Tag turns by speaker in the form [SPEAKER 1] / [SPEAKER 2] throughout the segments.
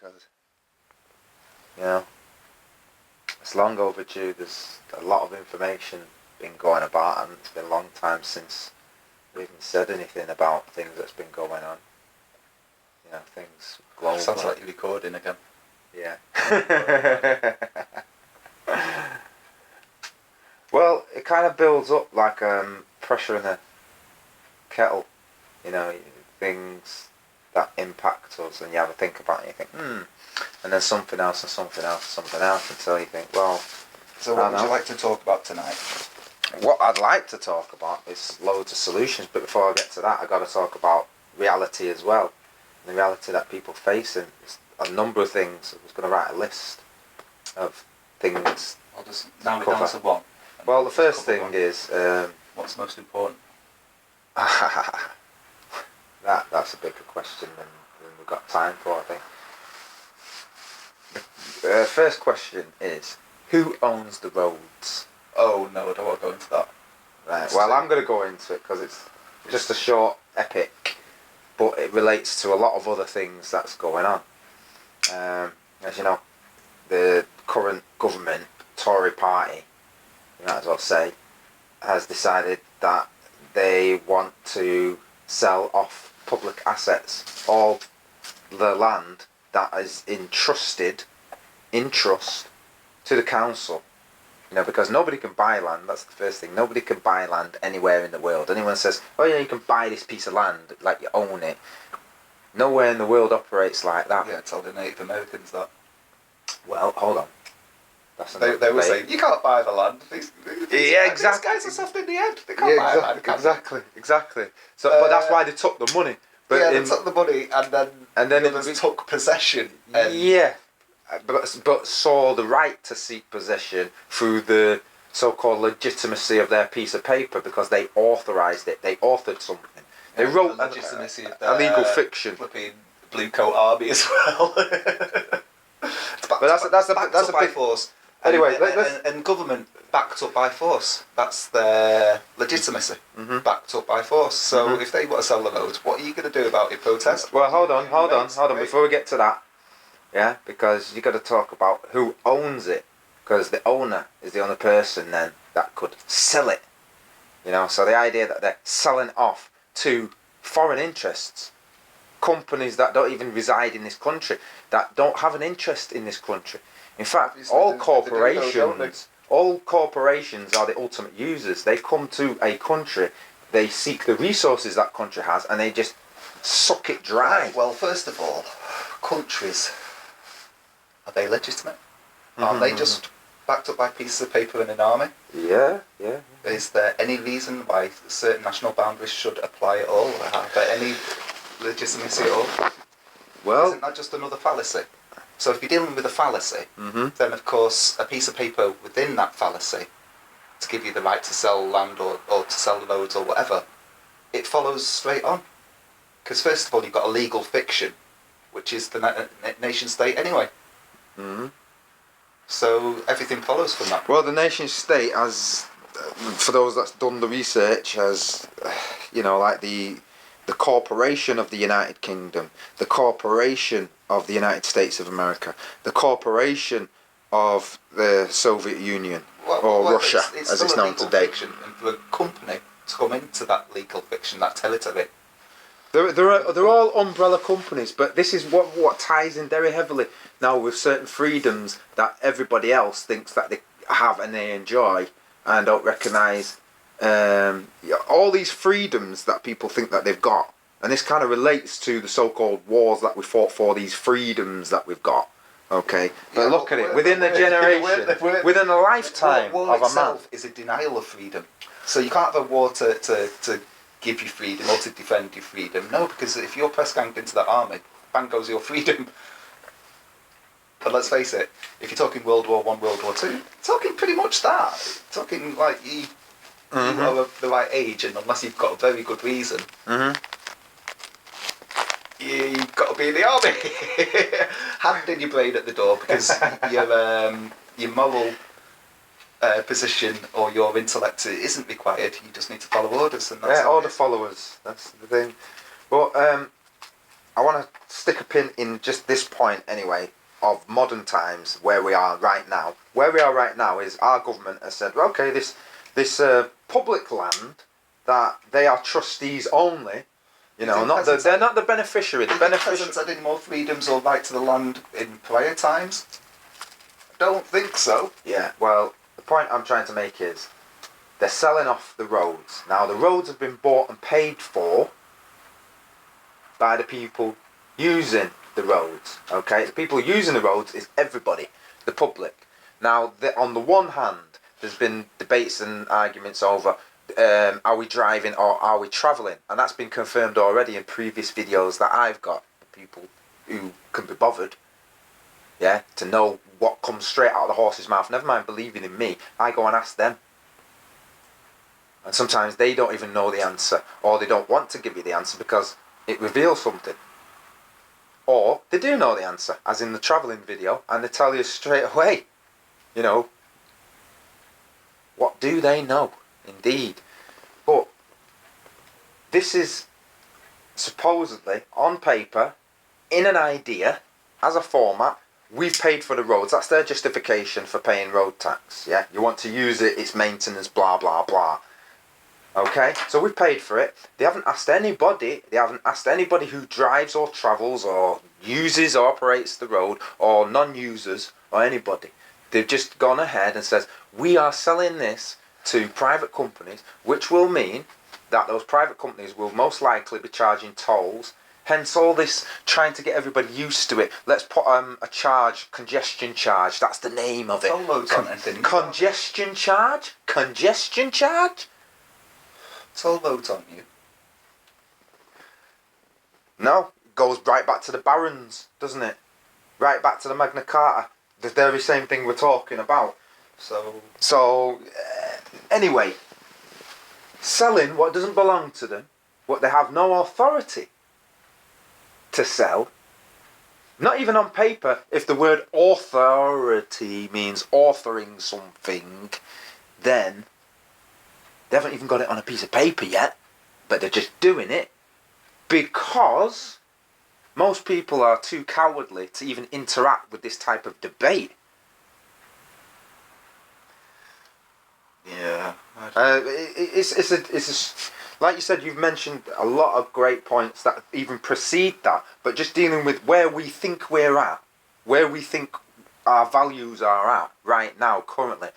[SPEAKER 1] because, you know, it's long overdue. There's a lot of information been going about, and it's been a long time since we even said anything about things that's been going on. You know, things global.
[SPEAKER 2] Sounds like you're recording again.
[SPEAKER 1] Yeah. Well, it kind of builds up like pressure in a kettle. You know, things that impact us, and you have a think about it, and you think, and then something else, and something else, and something else, until you think, well...
[SPEAKER 2] So what would you like to talk about tonight?
[SPEAKER 1] What I'd like to talk about is loads of solutions, but before I get to that, I've got to talk about reality as well. The reality that people face, and a number of things. I was going to write a list of things.
[SPEAKER 2] I'll just narrow it down to one.
[SPEAKER 1] Well, the first thing is...
[SPEAKER 2] what's most important?
[SPEAKER 1] That's a bigger question than we've got time for, I think. The first question is, who owns the roads?
[SPEAKER 2] Oh no, I don't want to go into that.
[SPEAKER 1] Right, well, I'm going to go into it because it's just a short epic, but it relates to a lot of other things that's going on. As you know, the current government, Tory party, you might as well say, has decided that they want to sell off public assets, all the land that is in trust to the council. You know, because nobody can buy land, that's the first thing. Nobody can buy land anywhere in the world. Anyone says, oh yeah, you can buy this piece of land, like you own it. Nowhere in the world operates like that.
[SPEAKER 2] Yeah, tell the Native Americans that.
[SPEAKER 1] Well, hold on.
[SPEAKER 2] They were saying, you can't buy the land.
[SPEAKER 1] Yeah, exactly.
[SPEAKER 2] These guys are soft in the head. They can't buy land.
[SPEAKER 1] Exactly. So, but that's why they took the money. But
[SPEAKER 2] yeah, they took the money and then others took possession.
[SPEAKER 1] Yeah, but saw the right to seek possession through the so-called legitimacy of their piece of paper because they authorised it. They authored something. They wrote
[SPEAKER 2] the legitimacy of
[SPEAKER 1] a legal fiction.
[SPEAKER 2] Flipping blue coat army as well.
[SPEAKER 1] But that's a big
[SPEAKER 2] force.
[SPEAKER 1] Anyway,
[SPEAKER 2] and government backed up by force. That's their legitimacy, backed up by force. So if they want to sell the roads, what are you going to do about it? Protest?
[SPEAKER 1] Well, hold on. Before we get to that, yeah, because you got to talk about who owns it, because the owner is the only person then that could sell it. You know, so the idea that they're selling off to foreign interests, companies that don't even reside in this country, that don't have an interest in this country. In fact, all corporations are the ultimate users. They come to a country, they seek the resources that country has, and they just suck it dry.
[SPEAKER 2] Right, well, first of all, countries, are they legitimate? Aren't they just backed up by pieces of paper and an army?
[SPEAKER 1] Yeah.
[SPEAKER 2] Is there any reason why certain national boundaries should apply at all? Or have there any legitimacy at all?
[SPEAKER 1] Well,
[SPEAKER 2] isn't that just another fallacy? So if you're dealing with a fallacy, then of course a piece of paper within that fallacy to give you the right to sell land or to sell the roads or whatever, it follows straight on. Because first of all, you've got a legal fiction, which is the nation state anyway. So everything follows from that.
[SPEAKER 1] Well, the nation state, as for those that's done the research, has, you know, like the corporation of the United Kingdom, the corporation of the United States of America, the corporation of the Soviet Union, or Russia, as it's known today.
[SPEAKER 2] Fiction, and for a company to come into that legal fiction, that territory.
[SPEAKER 1] They're all umbrella companies, but this is what ties in very heavily now with certain freedoms that everybody else thinks that they have and they enjoy and don't recognise. All these freedoms that people think that they've got, and this kind of relates to the so-called wars that we fought for, these freedoms that we've got. Okay, but look at it, within the generation, within a lifetime
[SPEAKER 2] war
[SPEAKER 1] of a man.
[SPEAKER 2] itself is a denial of freedom. So you can't have a war to give you freedom or to defend your freedom. No, because if you're press ganged into that army, bang goes your freedom. But let's face it, if you're talking World War I, World War II, talking pretty much that. Talking like you are of the right age, and unless you've got a very good reason, you've got to be in the army. Hand in your brain at the door, because your moral position or your intellect isn't required. You just need to follow orders, and that's
[SPEAKER 1] order followers. That's the thing. But I want to stick a pin in just this point anyway of modern times where we are right now. Where we are right now is our government has said, well, okay, this public land that they are trustees only. You know, they're not the beneficiary. The
[SPEAKER 2] peasants had any more freedoms or right to the land in prior times? I don't think so.
[SPEAKER 1] Yeah. Well, the point I'm trying to make is they're selling off the roads. Now the roads have been bought and paid for by the people using the roads. Okay, the people using the roads is everybody, the public. Now, on the one hand, there's been debates and arguments over are we driving or are we travelling, and that's been confirmed already in previous videos that I've got. People who can be bothered, yeah, to know what comes straight out of the horse's mouth. Never mind believing in me, I go and ask them. And sometimes they don't even know the answer, or they don't want to give you the answer because it reveals something. Or they do know the answer, as in the travelling video, and they tell you straight away. You know, what do they know? Indeed. But this is supposedly, on paper, in an idea, as a format, we've paid for the roads. That's their justification for paying road tax. Yeah, you want to use it, it's maintenance, blah, blah, blah. Okay, so we've paid for it. They haven't asked anybody who drives or travels or uses or operates the road, or non-users or anybody. They've just gone ahead and says, we are selling this to private companies, which will mean that those private companies will most likely be charging tolls. Hence all this trying to get everybody used to it. Let's put a charge, congestion charge. That's the name of it.
[SPEAKER 2] Toll roads on anything.
[SPEAKER 1] Congestion charge? Congestion charge?
[SPEAKER 2] Toll roads on you.
[SPEAKER 1] No, it goes right back to the barons, doesn't it? Right back to the Magna Carta. The very same thing we're talking about. So anyway, selling what doesn't belong to them, what they have no authority to sell, not even on paper. If the word authority means authoring something, then they haven't even got it on a piece of paper yet, but they're just doing it because most people are too cowardly to even interact with this type of debate.
[SPEAKER 2] Yeah.
[SPEAKER 1] It's like you said, you've mentioned a lot of great points that even precede that, but just dealing with where we think we're at, where we think our values are at right now, currently.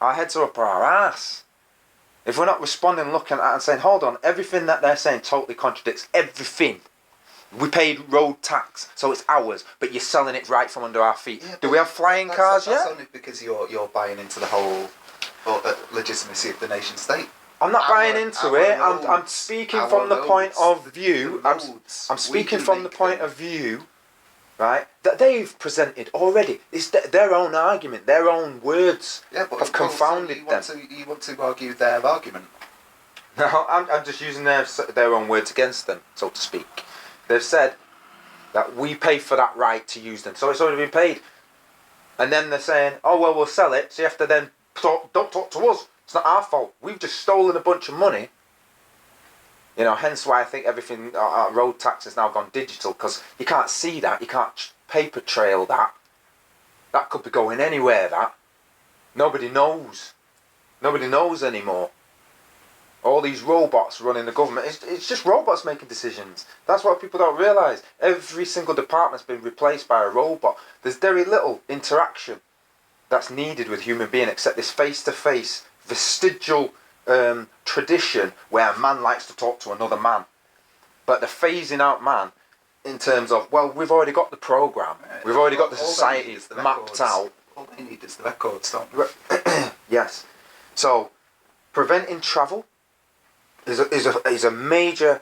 [SPEAKER 1] Our heads are up our ass. If we're not responding, looking at it and saying, hold on, everything that they're saying totally contradicts everything. We paid road tax, so it's ours, but you're selling it right from under our feet. Yeah, do we have flying cars yet?
[SPEAKER 2] That's only because you're buying into the whole legitimacy of the nation state.
[SPEAKER 1] I'm not buying into it. I'm speaking from the point of view. I'm speaking from the point of view, right, that they've presented already. It's their own argument, their own words have confounded them.
[SPEAKER 2] You want to argue their argument?
[SPEAKER 1] No, I'm just using their own words against them, so to speak. They've said that we pay for that right to use them, so it's already been paid. And then they're saying, oh well, we'll sell it, so you have to then don't talk to us. It's not our fault. We've just stolen a bunch of money. You know, hence why I think everything, our road tax has now gone digital, because you can't see that, you can't paper trail that. That could be going anywhere, that. Nobody knows. Nobody knows anymore. All these robots running the government, it's just robots making decisions. That's what people don't realise. Every single department's been replaced by a robot. There's very little interaction that's needed with human being except this face-to-face vestigial tradition where a man likes to talk to another man. But they're phasing out man in terms of, well, we've already got the programme. We've already got the society mapped out.
[SPEAKER 2] All they need is the records, don't they?
[SPEAKER 1] Yes. So, preventing travel is a major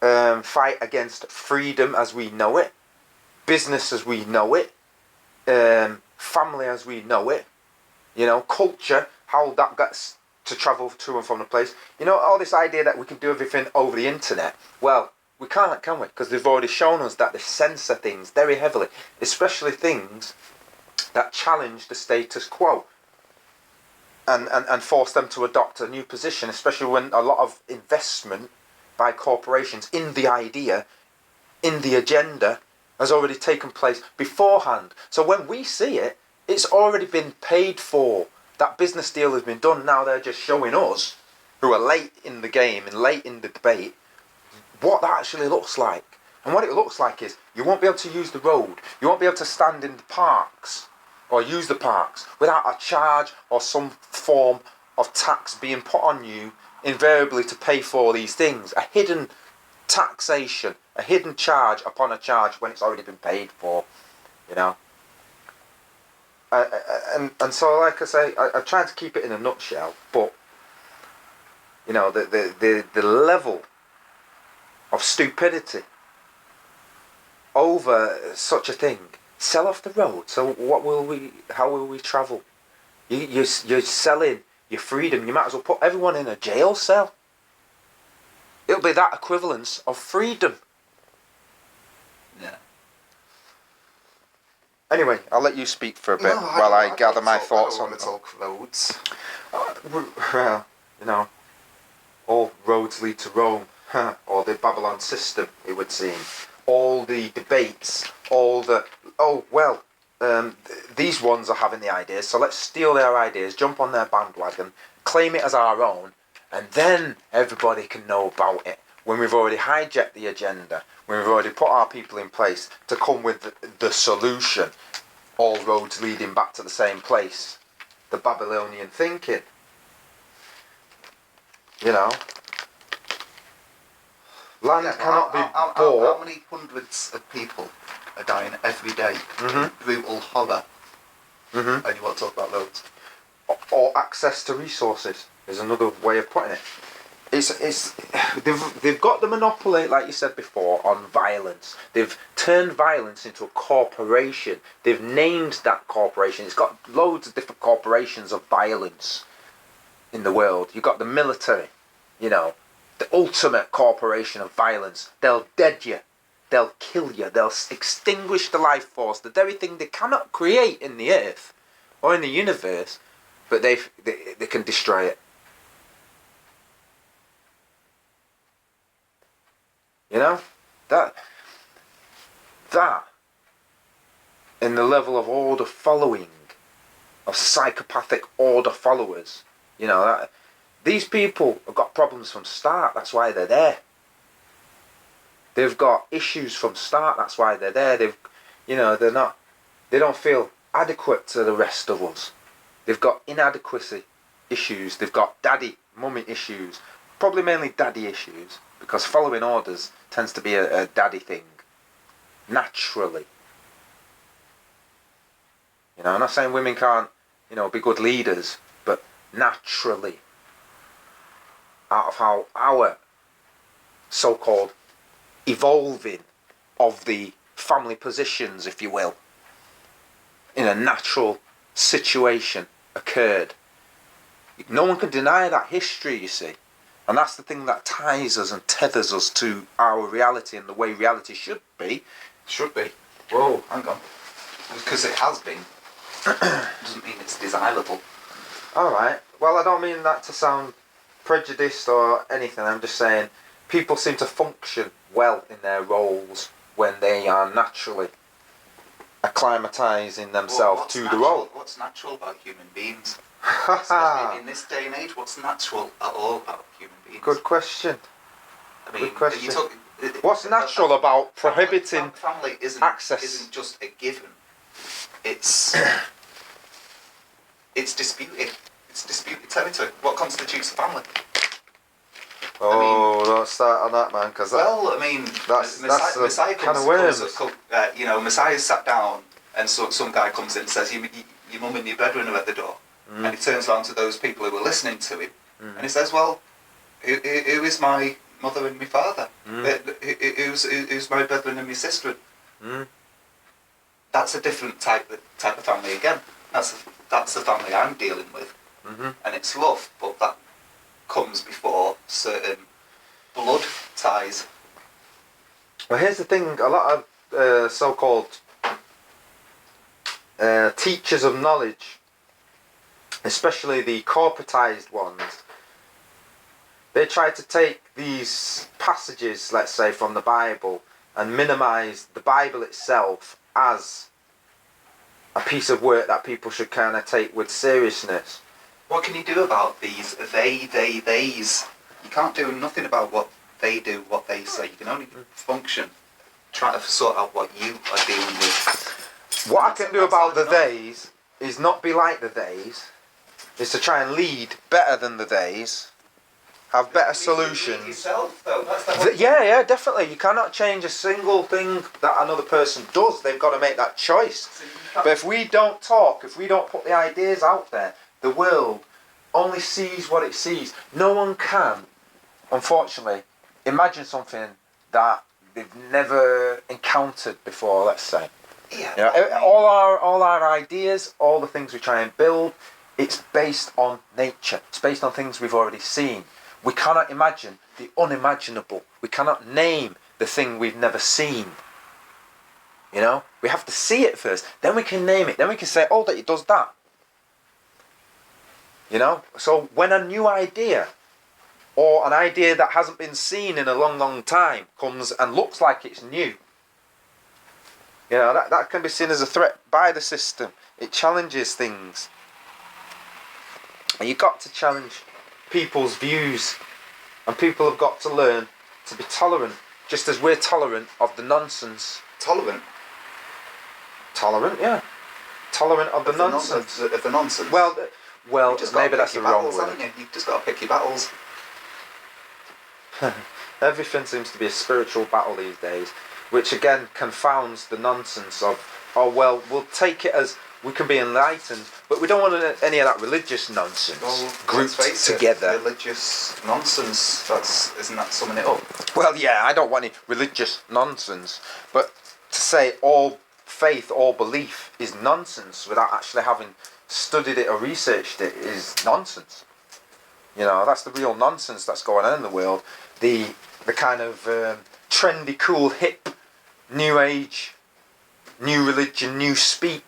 [SPEAKER 1] fight against freedom as we know it, business as we know it, family as we know it, you know, culture, how that gets to travel to and from the place. You know, all this idea that we can do everything over the internet. Well, we can't, can we? Because they've already shown us that they censor things very heavily, especially things that challenge the status quo. And force them to adopt a new position, especially when a lot of investment by corporations in the idea in the agenda has already taken place beforehand. So when we see it, it's already been paid for. That business deal has been done. Now they're just showing us, who are late in the game and late in the debate, what that actually looks like. And what it looks like is, you won't be able to use the road. You won't be able to stand in the parks or use the parks without a charge or some form of tax being put on you invariably to pay for these things. A hidden taxation, a hidden charge upon a charge when it's already been paid for, you know. And so, like I say, I tried to keep it in a nutshell, but you know, the level of stupidity over such a thing. Sell off the road. So how will we travel? You're selling your freedom. You might as well put everyone in a jail cell. It'll be that equivalence of freedom.
[SPEAKER 2] Yeah.
[SPEAKER 1] Anyway, I'll let you speak for a bit while I gather my thoughts on
[SPEAKER 2] it. Talk roads.
[SPEAKER 1] Well, you know, all roads lead to Rome, or the Babylon system, it would seem. All the debates, these ones are having the ideas, so let's steal their ideas, jump on their bandwagon, claim it as our own, and then everybody can know about it. When we've already hijacked the agenda, when we've already put our people in place to come with the solution, all roads leading back to the same place. The Babylonian thinking. You know? Land cannot be bought.
[SPEAKER 2] How many hundreds of people are dying every day in brutal horror? And you want to talk about roads?
[SPEAKER 1] Or access to resources is another way of putting it. They've got the monopoly, like you said before, on violence. They've turned violence into a corporation. They've named that corporation. It's got loads of different corporations of violence in the world. You've got the military, you know, the ultimate corporation of violence. They'll dead you. They'll kill you. They'll extinguish the life force, the very thing they cannot create in the earth or in the universe, but they can destroy it. You know, that in the level of order following, of psychopathic order followers, you know, that these people have got problems from start. That's why they're there. They've got issues from start. That's why they're there. They don't feel adequate to the rest of us. They've got inadequacy issues. They've got mummy issues. Probably mainly daddy issues, because following orders tends to be a daddy thing. Naturally. You know, I'm not saying women can't, you know, be good leaders, but naturally. Out of how our so-called evolving of the family positions, if you will, in a natural situation occurred. No one can deny that history, you see. And that's the thing that ties us and tethers us to our reality and the way reality should be.
[SPEAKER 2] Should be. Whoa, hang on. Because it has been. Doesn't mean it's desirable.
[SPEAKER 1] Alright. Well, I don't mean that to sound prejudiced or anything. I'm just saying people seem to function well in their roles when they are naturally acclimatising themselves to the role.
[SPEAKER 2] What's natural about human beings? Especially in this day and age, what's natural at all about human beings?
[SPEAKER 1] Good question.
[SPEAKER 2] I mean,
[SPEAKER 1] good question. What's
[SPEAKER 2] natural
[SPEAKER 1] natural about prohibiting
[SPEAKER 2] family
[SPEAKER 1] access?
[SPEAKER 2] Isn't just a given. It's disputed. It's disputed territory. What constitutes a family?
[SPEAKER 1] Don't start on that, man. Because that's
[SPEAKER 2] Messiah
[SPEAKER 1] kind of worms.
[SPEAKER 2] Messiah sat down, and some guy comes in and says, "Your mum and your brethren are at the door." And he turns around to those people who were listening to him, and he says, "Well, who is my mother and my father? Who's my brethren and my sister?" That's a different type of family again. That's the family I'm dealing with, and it's love, but that comes before certain blood ties.
[SPEAKER 1] Well, here's the thing: a lot of so-called teachers of knowledge, especially the corporatized ones, they try to take these passages, let's say, from the Bible, and minimise the Bible itself as a piece of work that people should kind of take with seriousness.
[SPEAKER 2] What can you do about these theys? You can't do nothing about what they do, what they say. You can only function, try to sort out what you are dealing with.
[SPEAKER 1] What I can do about the theys is not be like the theys, is to try and lead better than the theys, have better solutions.
[SPEAKER 2] Lead yourself, though. That's the whole
[SPEAKER 1] Yeah, definitely. You cannot change a single thing that another person does. They've got to make that choice. But if we don't talk, if we don't put the ideas out there, the world only sees what it sees. No one can, unfortunately, imagine something that they've never encountered before, let's say.
[SPEAKER 2] Yeah.
[SPEAKER 1] You know, all our ideas, all the things we try and build, it's based on nature. It's based on things we've already seen. We cannot imagine the unimaginable. We cannot name the thing we've never seen. You know? We have to see it first. Then we can name it. Then we can say, oh, that it does that. You know? So when a new idea, or an idea that hasn't been seen in a long, long time, comes and looks like it's new, you know, that can be seen as a threat by the system. It challenges things. And you've got to challenge people's views. And people have got to learn to be tolerant, just as we're tolerant of the nonsense.
[SPEAKER 2] Tolerant?
[SPEAKER 1] Tolerant, yeah. Tolerant of the nonsense.
[SPEAKER 2] Of the nonsense?
[SPEAKER 1] Well,
[SPEAKER 2] You've just
[SPEAKER 1] maybe
[SPEAKER 2] got to
[SPEAKER 1] that's
[SPEAKER 2] pick
[SPEAKER 1] the
[SPEAKER 2] your
[SPEAKER 1] wrong
[SPEAKER 2] battles,
[SPEAKER 1] word.
[SPEAKER 2] haven't you? You've just got to pick your battles.
[SPEAKER 1] Everything seems to be a spiritual battle these days, which again confounds the nonsense of, oh well, we'll take it as we can be enlightened, but we don't want any of that religious nonsense grouped together.
[SPEAKER 2] Religious nonsense, isn't that summing it up?
[SPEAKER 1] Well, yeah, I don't want any religious nonsense, but to say all faith, all belief is nonsense without actually having studied it or researched it is nonsense. You know, that's the real nonsense that's going on in the world. The kind of trendy, cool, hip, new age, new religion, new speak.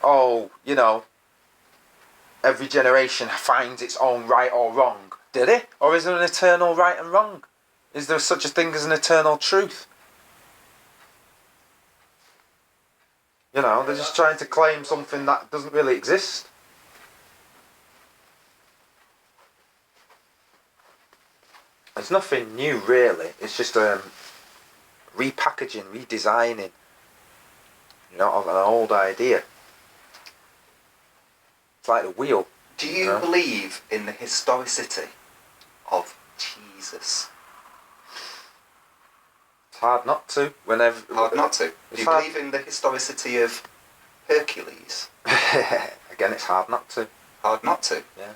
[SPEAKER 1] Oh, you know, every generation finds its own right or wrong. Did it? Or is there an eternal right and wrong? Is there such a thing as an eternal truth? You know, they're just trying to claim something that doesn't really exist. It's nothing new, really. It's just repackaging, redesigning, you know, of an old idea. It's like the wheel.
[SPEAKER 2] Do you believe in the historicity of Jesus?
[SPEAKER 1] It's hard not to.
[SPEAKER 2] Hard not to. Do you
[SPEAKER 1] hard.
[SPEAKER 2] believe in the historicity of Hercules?
[SPEAKER 1] Again, it's hard not to.
[SPEAKER 2] Hard not to.
[SPEAKER 1] Yeah.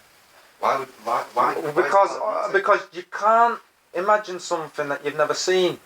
[SPEAKER 2] Why?
[SPEAKER 1] Because you can't imagine something that you've never seen.